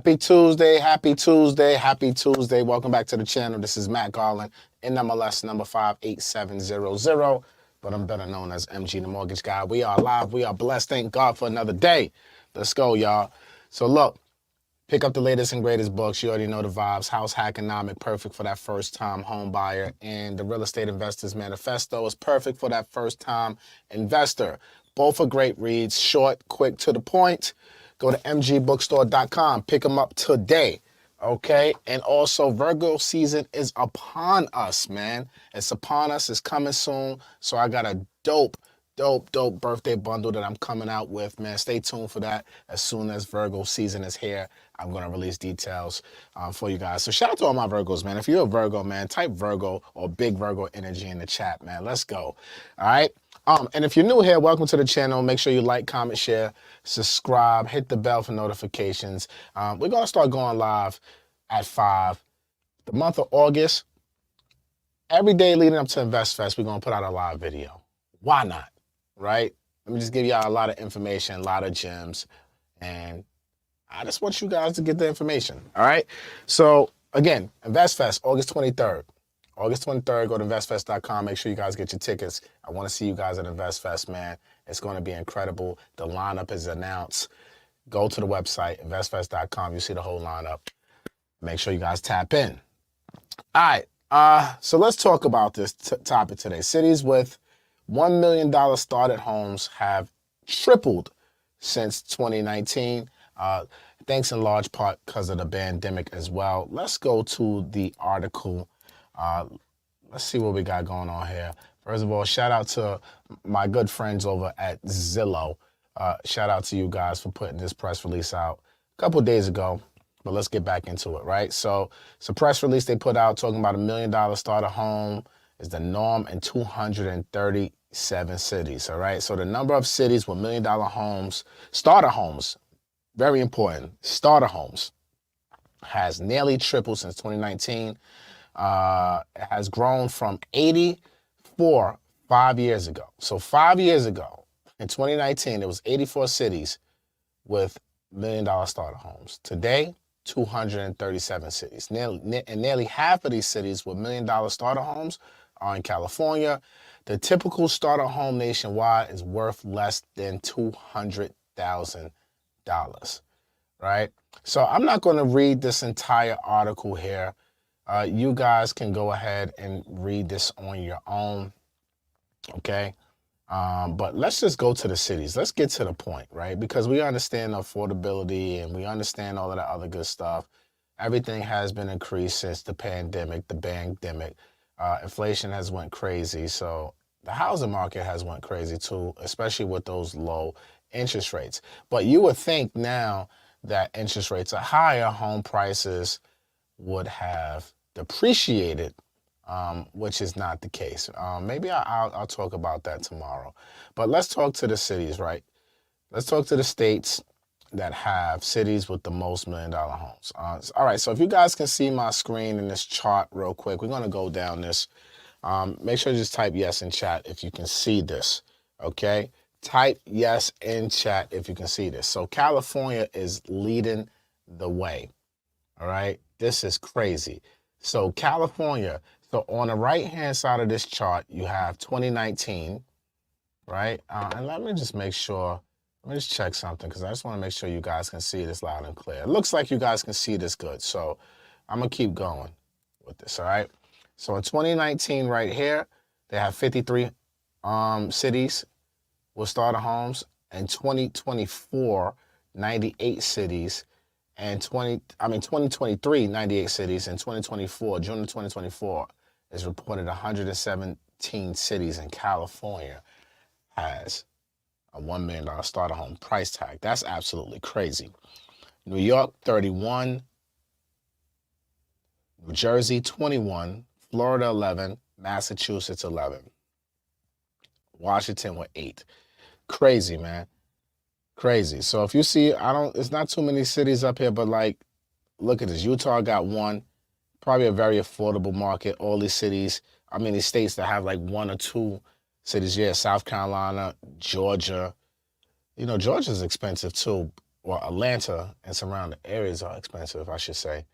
Happy Tuesday, happy Tuesday, happy Tuesday. Welcome back to the channel. This is Matt Garland, NMLS number 58700, but I'm better known as MG the Mortgage Guy. We are live, we are blessed. Thank God for another day. Let's go, y'all. So look, pick up the latest and greatest books. You already know the vibes. House Hackonomic, perfect for that first-time home buyer. And the Real Estate Investors Manifesto is perfect for that first-time investor. Both are great reads, short, quick, to the point. Go to mgbookstore.com. Pick them up today, okay? And also, Virgo season is upon us, man. It's upon us. It's coming soon. So I got a dope birthday bundle that I'm coming out with, man. Stay tuned for that. As soon as Virgo season is here, I'm going to release details for you guys. So shout out to all my Virgos, man. If you're a Virgo, man, type Virgo or big Virgo energy in the chat, man. Let's go. All right? And if you're new here, welcome to the channel. Make sure you like, comment, share, subscribe, hit the bell for notifications. We're going to start going live at 5. The month of August, every day leading up to Invest Fest, we're going to put out a live video. Why not? Right? Let me just give y'all a lot of information, a lot of gems, and I just want you guys to get the information, all right? So, again, InvestFest, August 23rd. August 23rd, go to investfest.com. Make sure you guys get your tickets. I want to see you guys at InvestFest, man. It's going to be incredible. The lineup is announced. Go to the website, investfest.com. You see the whole lineup. Make sure you guys tap in. All right, so let's talk about this topic today. Cities with $1 million started homes have tripled since 2019, thanks in large part because of the pandemic as well. Let's go to the article. Let's see what we got going on here. First of all, shout out to my good friends over at Zillow. Shout out to you guys for putting this press release out a couple days ago, but let's get back into it, right? So it's a press release they put out talking about $1 million starter home is the norm in 237 cities, all right? So the number of cities with $1 million homes, starter homes, very important, starter homes, has nearly tripled since 2019. It has grown from 84 5 years ago. So 5 years ago, in 2019, there was 84 cities with $1 million starter homes. Today, 237 cities. Nearly half of these cities with $1 million starter homes are in California. The typical starter home nationwide is worth less than $200,000, right? So I'm not going to read this entire article here. You guys can go ahead and read this on your own, okay? But let's just go to the cities. Let's get to the point, right? Because we understand affordability and we understand all of that other good stuff. Everything has been increased since the pandemic, inflation has went crazy. So the housing market has went crazy too, especially with those low interest rates. But you would think now that interest rates are higher, home prices would have depreciated, which is not the case. Maybe I'll talk about that tomorrow. But let's talk to the cities, right? Let's talk to the states that have cities with the most $1 million homes. All right, so if you guys can see my screen in this chart real quick, we're going to go down this. Make sure you just type yes in chat if you can see this, okay? Type yes in chat if you can see this. So California is leading the way, all right? This is crazy. So California, so on the right-hand side of this chart, you have 2019, right? And let me just make sure, let me just check something because I just want to make sure you guys can see this loud and clear. It looks like you guys can see this good, so I'm going to keep going with this, all right? So in 2019 right here, they have 53 cities with starter homes. In 2024, 98 cities. And 2023, 98 cities. In 2024, June of 2024, is reported 117 cities in California has a $1 million starter home price tag. That's absolutely crazy. New York, 31. New Jersey, 21. Florida, 11. Massachusetts, 11. Washington with 8. Crazy, man. Crazy. So if you see, it's not too many cities up here, but like, look at this. Utah got 1, probably a very affordable market. All these cities, these states that have like 1 or 2 cities. Yeah, South Carolina, Georgia. You know, Georgia's expensive too. or Atlanta and surrounding areas are expensive, I should say.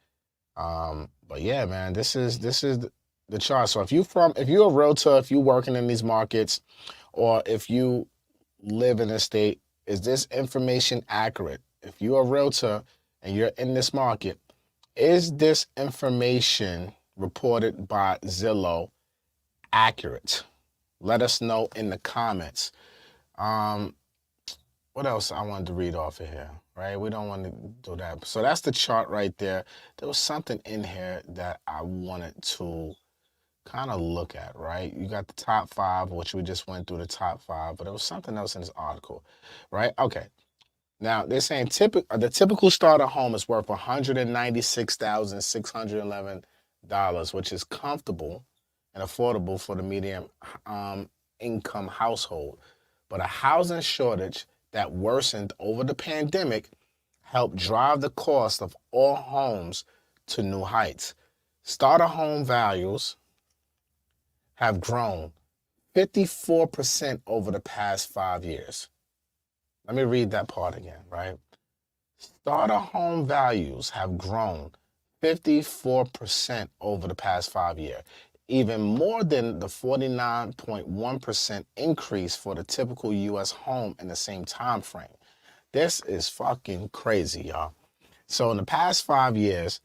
But yeah, man, this is the chart. So if you're a realtor, if you're working in these markets, or if you live in a state, is this information accurate? If you're a realtor and you're in this market, is this information reported by Zillow accurate? Let us know in the comments. Um, what else I wanted to read off of here, right? We don't want to do that. So that's the chart right there. There was something in here that I wanted to kind of look at, right? You got the top five, which we just went through the top five, but there was something else in this article, right? Okay. Now they're saying the typical starter home is worth $196,611, which is comfortable and affordable for the medium income household. But a housing shortage that worsened over the pandemic helped drive the cost of all homes to new heights. Starter home values have grown 54% over the past 5 years. Let me read that part again, right? Starter home values have grown 54% over the past 5 years, even more than the 49.1% increase for the typical U.S. home in the same time frame. This is fucking crazy, y'all. So in the past 5 years,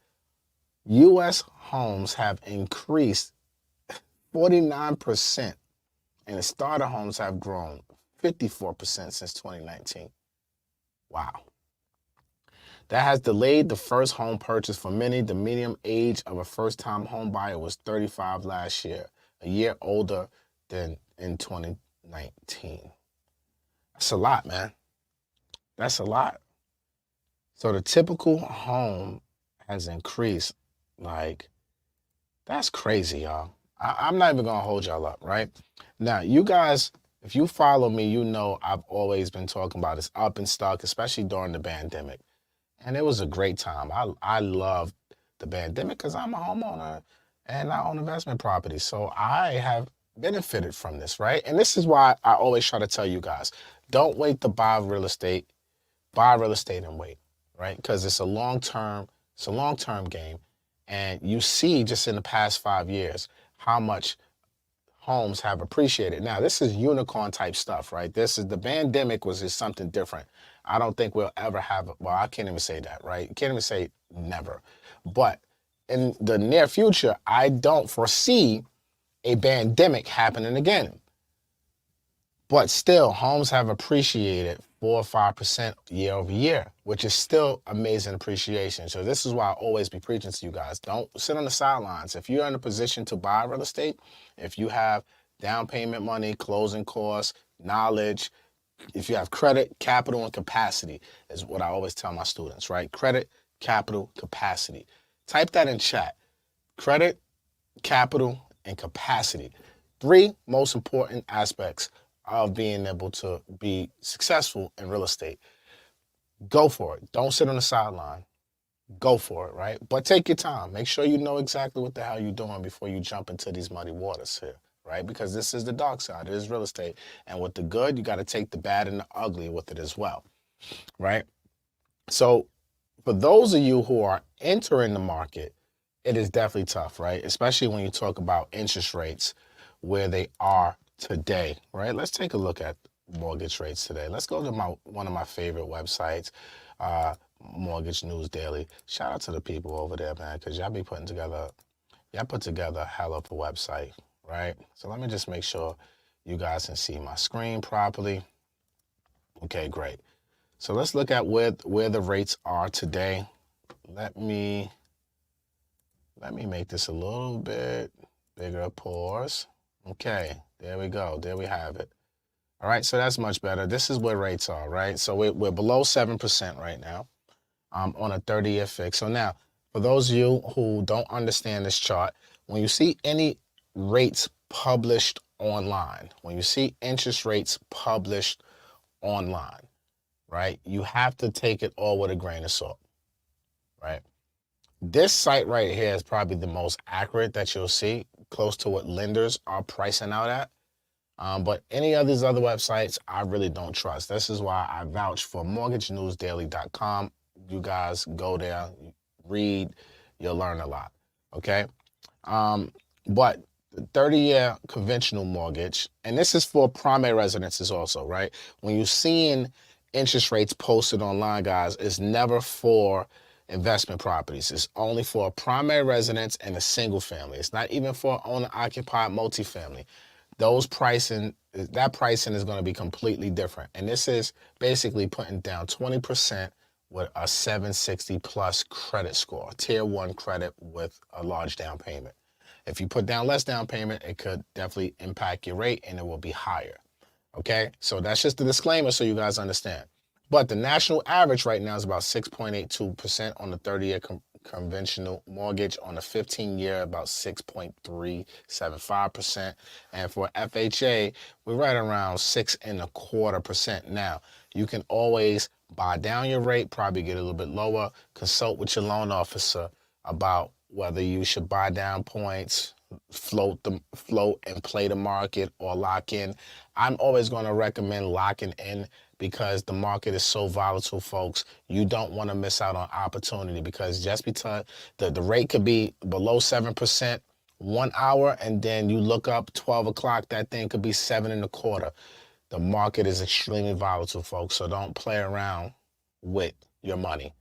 U.S. homes have increased 49%, and the starter homes have grown 54% since 2019. Wow. That has delayed the first home purchase for many. The median age of a first-time home buyer was 35 last year, a year older than in 2019. That's a lot, man. That's a lot. So the typical home has increased. Like, that's crazy, y'all. I'm not even going to hold y'all up, right? Now, you guys, if you follow me, you know I've always been talking about this up in stock, especially during the pandemic. And it was a great time. I loved the pandemic because I'm a homeowner and I own investment property. So I have benefited from this, right? And this is why I always try to tell you guys, don't wait to buy real estate. Buy real estate and wait, right? Because it's a long-term game. And you see just in the past 5 years how much homes have appreciated. Now, this is unicorn type stuff, right? The pandemic was just something different. I don't think we'll ever have, well, I can't even say that, right? You can't even say never. But in the near future, I don't foresee a pandemic happening again. But still, homes have appreciated 4 or 5% year over year, which is still amazing appreciation. So this is why I always be preaching to you guys. Don't sit on the sidelines. If you're in a position to buy real estate, if you have down payment money, closing costs, knowledge, if you have credit, capital, and capacity, is what I always tell my students, right? Credit, capital, capacity. Type that in chat. Credit, capital, and capacity. 3 most important aspects of being able to be successful in real estate. Go for it. Don't sit on the sideline. Go for it, right? But take your time. Make sure you know exactly what the hell you're doing before you jump into these muddy waters here, right? Because this is the dark side. It is real estate. And with the good, you got to take the bad and the ugly with it as well, right? So for those of you who are entering the market, it is definitely tough, right? Especially when you talk about interest rates, where they are today, right? Let's take a look at mortgage rates today. Let's go to one of my favorite websites, Mortgage News Daily. Shout out to the people over there, man, because y'all put together a hell of a website, right? So let me just make sure you guys can see my screen properly. Okay, great. So let's look at where the rates are today. Let me make this a little bit bigger. Pause. Okay, there we go. There we have it. All right, so that's much better. This is where rates are, right? So we're below 7% right now on a 30-year fix. So now, for those of you who don't understand this chart, when you see any rates published online, when you see interest rates published online, right, you have to take it all with a grain of salt, right? This site right here is probably the most accurate that you'll see, close to what lenders are pricing out at. But any of these other websites, I really don't trust. This is why I vouch for mortgagenewsdaily.com. You guys go there, read, you'll learn a lot, okay? But the 30-year conventional mortgage, and this is for primary residences also, right? When you're seeing interest rates posted online, guys, it's never for investment properties. It's only for a primary residence and a single family. It's not even for owner-occupied multifamily. That pricing is going to be completely different. And this is basically putting down 20% with a 760 plus credit score, tier 1 credit with a large down payment. If you put down less down payment, it could definitely impact your rate and it will be higher. Okay, so that's just a disclaimer so you guys understand. But the national average right now is about 6.82% on the 30-year conventional mortgage. On the 15-year, about 6.375%. And for FHA, we're right around 6.25%. Now, you can always buy down your rate, probably get a little bit lower. Consult with your loan officer about whether you should buy down points, float and play the market, or lock in. I'm always going to recommend locking in because the market is so volatile, folks. You don't want to miss out on opportunity, because just because the rate could be below 7% 1 hour, and then you look up 12 o'clock, that thing could be 7.25. The market is extremely volatile, folks, so don't play around with your money,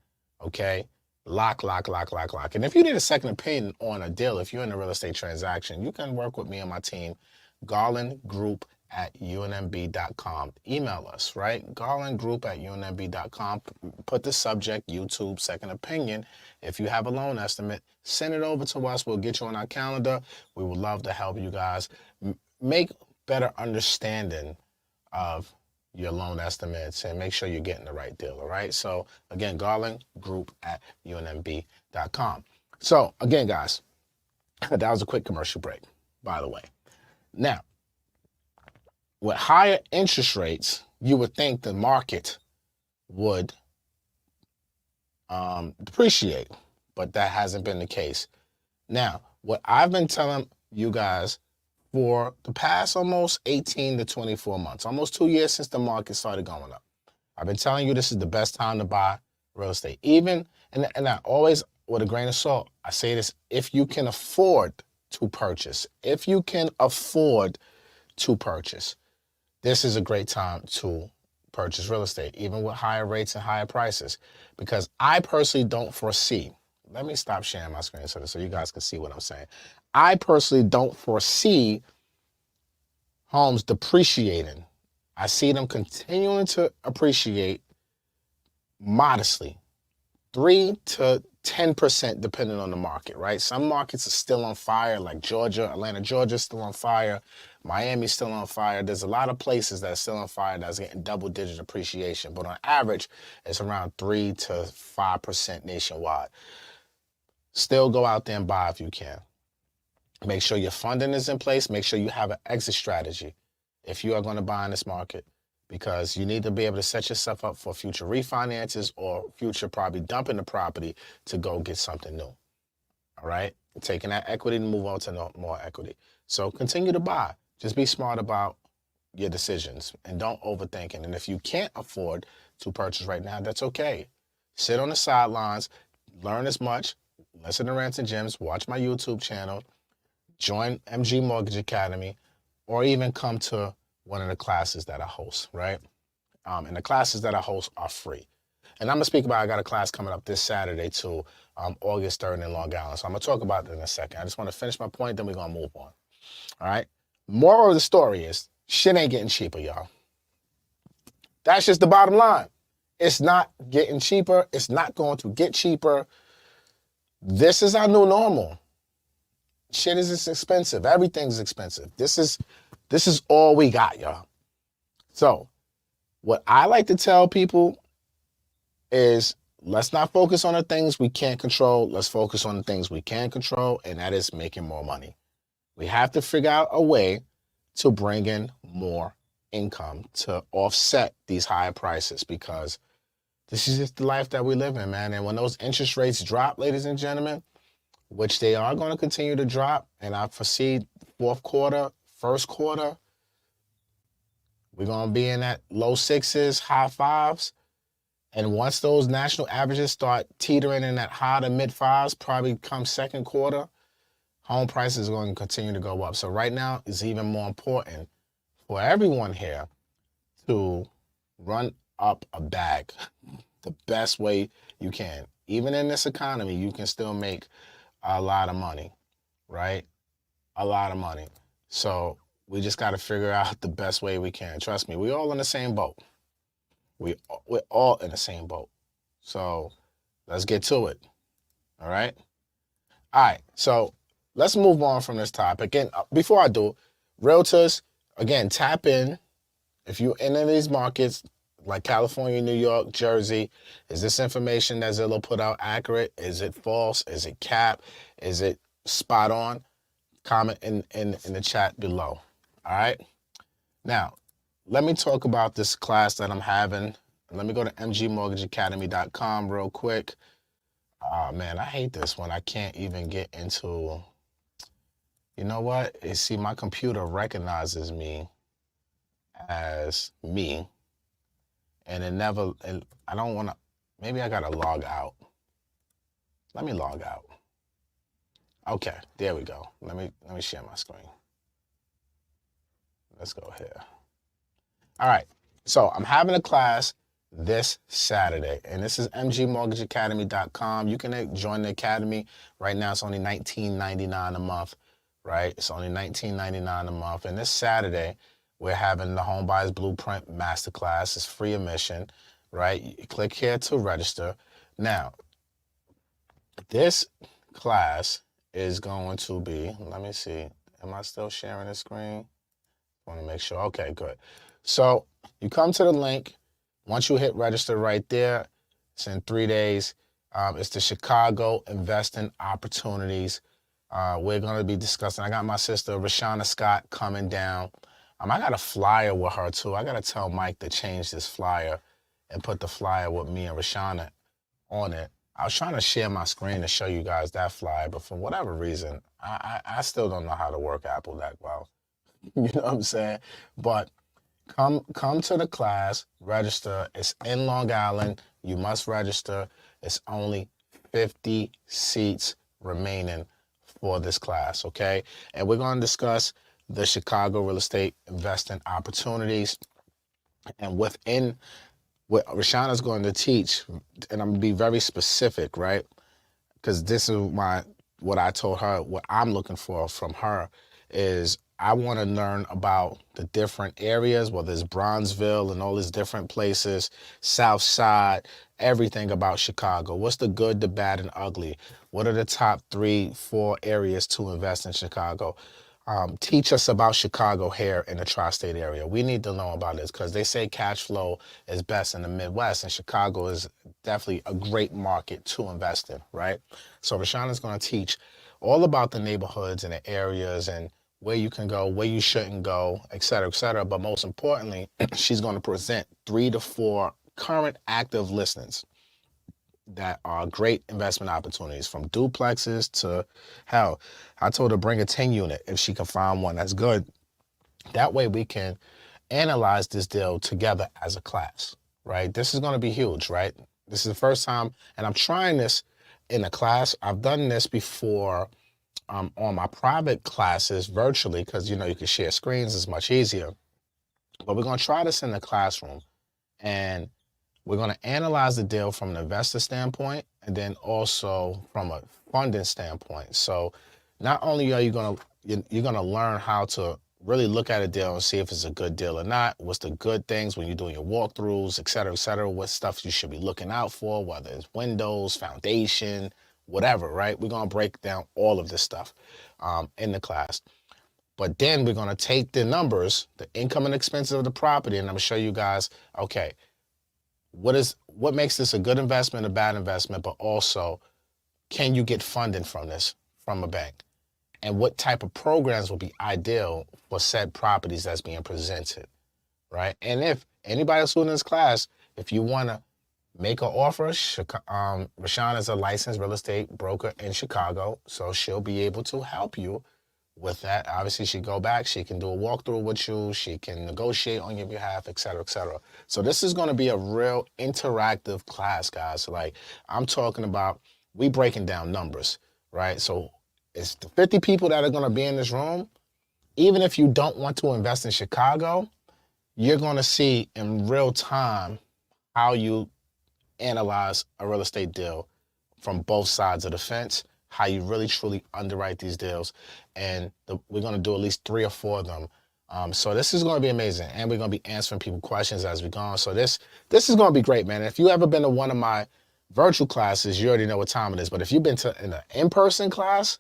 okay? Lock. And if you need a second opinion on a deal, if you're in a real estate transaction, you can work with me and my team, garlandgroup@unmb.com. Email us, right? garlandgroup@unmb.com. Put the subject, YouTube second opinion. If you have a loan estimate, send it over to us. We'll get you on our calendar. We would love to help you guys make better understanding of your loan estimates and make sure you're getting the right deal, all right? So again, garlandgroup@unmb.com. So again, guys, that was a quick commercial break, by the way. Now, with higher interest rates, you would think the market would depreciate, but that hasn't been the case. Now, what I've been telling you guys for the past almost 18 to 24 months, almost 2 years since the market started going up, I've been telling you this is the best time to buy real estate. And I always, with a grain of salt, I say this: if you can afford to purchase, this is a great time to purchase real estate, even with higher rates and higher prices, because I personally don't foresee, let me stop sharing my screen so you guys can see what I'm saying. I personally don't foresee homes depreciating. I see them continuing to appreciate modestly, 3 to 10% depending on the market, right? Some markets are still on fire, like Georgia, Atlanta, Georgia's still on fire. Miami's still on fire. There's a lot of places that are still on fire that's getting double-digit appreciation, but on average, it's around 3 to 5% nationwide. Still go out there and buy if you can. Make sure your funding is in place. Make sure you have an exit strategy if you are going to buy in this market, because you need to be able to set yourself up for future refinances or future probably dumping the property to go get something new. All right? Taking that equity to move on to more equity. So continue to buy. Just be smart about your decisions and don't overthink it. And if you can't afford to purchase right now, that's okay. Sit on the sidelines, learn as much, listen to Rants and Gems, watch my YouTube channel, join MG Mortgage Academy, or even come to one of the classes that I host, right? And the classes that I host are free. And I'm going to speak about, I got a class coming up this Saturday too, August 3rd in Long Island. So I'm going to talk about that in a second. I just want to finish my point, then we're going to move on. All right? Moral of the story is, shit ain't getting cheaper, y'all. That's just the bottom line. It's not getting cheaper. It's not going to get cheaper. This is our new normal. Shit is expensive. Everything's expensive. This is all we got, y'all. So what I like to tell people is, let's not focus on the things we can't control. Let's focus on the things we can control, and that is making more money. We have to figure out a way to bring in more income to offset these higher prices, because this is just the life that we live in, man. And when those interest rates drop, ladies and gentlemen, which they are going to continue to drop, and I foresee fourth quarter, first quarter, We're going to be in that low sixes, high fives. And once those national averages start teetering in that high to mid fives, probably come second quarter, home prices are going to continue to go up. So right now, it's even more important for everyone here to run up a bag the best way you can. Even in this economy, you can still make a lot of money, right? A lot of money. So we just got to figure out the best way we can. Trust me, we're all in the same boat. We're all in the same boat. So let's get to it. All right? All right. So let's move on from this topic. And before I do, realtors, again, tap in. If you're in any of these markets, like California, New York, Jersey, is this information that Zillow put out accurate? Is it false? Is it cap? Is it spot on? Comment in the chat below. All right? Now, let me talk about this class that I'm having. Let me go to mgmortgageacademy.com real quick. Oh, man, I hate this when I can't even get into... You know what? You see, my computer recognizes me as me, and it never... I don't want to... Maybe I got to log out. Let me log out. Okay, there we go. Let me share my screen. Let's go here. All right, so I'm having a class this Saturday, and this is mgmortgageacademy.com. You can join the academy. Right now, it's only $19.99 a month, right? It's only $19.99 a month. And this Saturday, we're having the Home Buyers Blueprint Masterclass. It's free admission, right? You click here to register. Now, this class is going to be, let me see, am I still sharing the screen? Want to make sure. Okay, good. So you come to the link. Once you hit register right there, it's in 3 days. It's the Chicago Investing Opportunities. We're going to be discussing. I got my sister, Rashana Scott, coming down. I got a flyer with her, too. I got to tell Mike to change this flyer and put the flyer with me and Rashana on it. I was trying to share my screen to show you guys that flyer, but for whatever reason, I still don't know how to work Apple that well. You know what I'm saying? But come to the class, register. It's in Long Island. You must register. It's only 50 seats remaining for this class, okay? And we're going to discuss the Chicago real estate investing opportunities. And within what Rashana's going to teach, and I'm going to be very specific, right? Because this is what I told her, what I'm looking for from her is I want to learn about the different areas, whether it's Bronzeville and all these different places, South Side, everything about Chicago. What's the good, the bad, and ugly? What are the top 3, 4 areas to invest in Chicago? Teach us about Chicago here in the tri-state area. We need to know about this because they say cash flow is best in the Midwest, and Chicago is definitely a great market to invest in, right? So Rashana's going to teach all about the neighborhoods and the areas and where you can go, where you shouldn't go, et cetera, et cetera. But most importantly, she's going to present 3 to 4 current active listings that are great investment opportunities, from duplexes to, hell, I told her bring a 10 unit if she can find one that's good. That way we can analyze this deal together as a class, right? This is going to be huge, right? This is the first time, and I'm trying this in a class. I've done this before on my private classes virtually because, you know, you can share screens. It's much easier. But we're going to try this in the classroom, and we're going to analyze the deal from an investor standpoint and then also from a funding standpoint. So not only are you're going to learn how to really look at a deal and see if it's a good deal or not, what's the good things when you're doing your walkthroughs, et cetera, what stuff you should be looking out for, whether it's windows, foundation, whatever, right? We're going to break down all of this stuff in the class. But then we're going to take the numbers, the income and expenses of the property, and I'm going to show you guys, okay, what makes this a good investment, a bad investment, but also can you get funding from this from a bank? And what type of programs will be ideal for said properties that's being presented, right? And if anybody else who's in this class, if you want to make an offer, Rashana is a licensed real estate broker in Chicago, so she'll be able to help you with that. Obviously, she go back, she can do a walkthrough with you, she can negotiate on your behalf, et cetera, et cetera. So this is going to be a real interactive class, guys. Like, I'm talking about, we breaking down numbers, right? So it's the 50 people that are going to be in this room. Even if you don't want to invest in Chicago, you're going to see in real time how you analyze a real estate deal from both sides of the fence, how you really truly underwrite these deals. And we're going to do at least 3 or 4 of them. So this is going to be amazing. And we're going to be answering people questions as we go on. So this is going to be great, man. If you ever been to one of my virtual classes, you already know what time it is. But if you've been to an in-person class,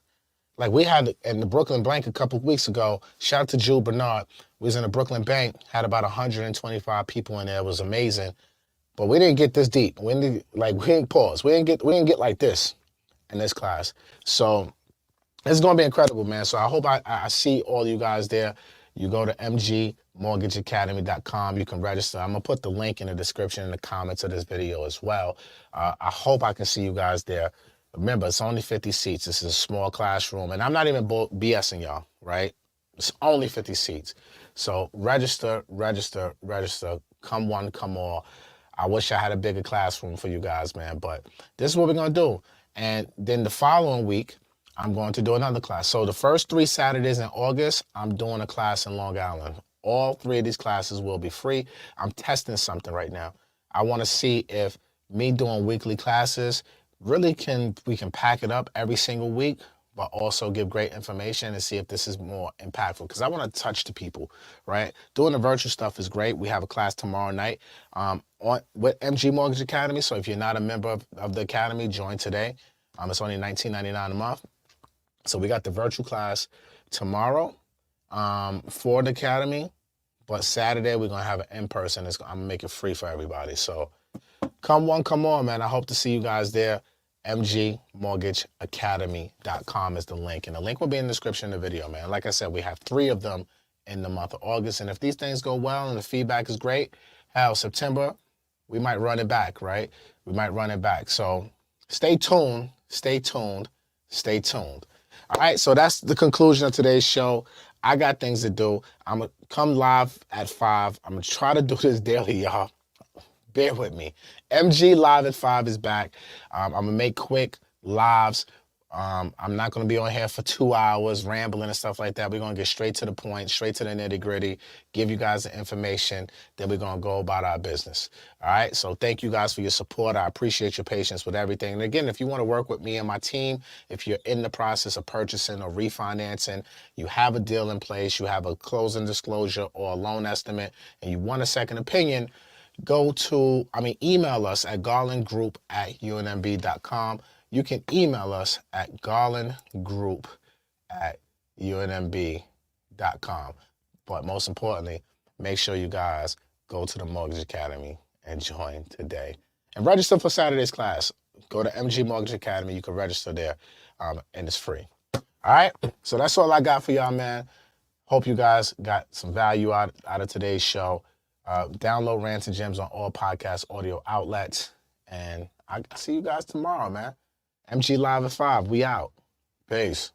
like we had in the Brooklyn Bank a couple of weeks ago, shout out to Jules Bernard. We was in the Brooklyn Bank, had about 125 people in there. It was amazing. But we didn't get this deep. We didn't pause. We didn't get like this in this class. So it's going to be incredible, man. So I hope I see all you guys there. You go to mgmortgageacademy.com. You can register. I'm going to put the link in the description in the comments of this video as well. I hope I can see you guys there. Remember, it's only 50 seats. This is a small classroom. And I'm not even BSing y'all, right? It's only 50 seats. So register, register, register. Come one, come all. I wish I had a bigger classroom for you guys, man. But this is what we're going to do. And then the following week, I'm going to do another class. So the first 3 Saturdays in August, I'm doing a class in Long Island. All 3 of these classes will be free. I'm testing something right now. I want to see if me doing weekly classes really we can pack it up every single week, but also give great information and see if this is more impactful. Because I want to touch the people, right? Doing the virtual stuff is great. We have a class tomorrow night with MG Mortgage Academy. So if you're not a member of the Academy, join today. It's only $19.99 a month. So we got the virtual class tomorrow for the Academy. But Saturday, we're going to have an in-person. I'm going to make it free for everybody. So come one, come on, man. I hope to see you guys there. mgmortgageacademy.com is the link. And the link will be in the description of the video, man. Like I said, we have 3 of them in the month of August. And if these things go well and the feedback is great, hell, September, we might run it back, right? We might run it back. So stay tuned, stay tuned, stay tuned. All right, so that's the conclusion of today's show. I got things to do. I'm going to come live at 5. I'm going to try to do this daily, y'all. Bear with me. MG Live at 5 is back. I'm going to make quick lives. I'm not going to be on here for 2 hours rambling and stuff like that. We're going to get straight to the point, straight to the nitty gritty, give you guys the information, then we're going to go about our business. All right. So thank you guys for your support. I appreciate your patience with everything. And again, if you want to work with me and my team, if you're in the process of purchasing or refinancing, you have a deal in place, you have a closing disclosure or a loan estimate, and you want a second opinion, email us at garlandgroup@unmb.com. You can email us at garlandgroup@unmb.com. But most importantly, make sure you guys go to the Mortgage Academy and join today. And register for Saturday's class. Go to MG Mortgage Academy. You can register there, and it's free. All right? So that's all I got for y'all, man. Hope you guys got some value out of today's show. Download Rants and Gems on all podcast audio outlets. And I'll see you guys tomorrow, man. MG Live at 5. We out. Peace.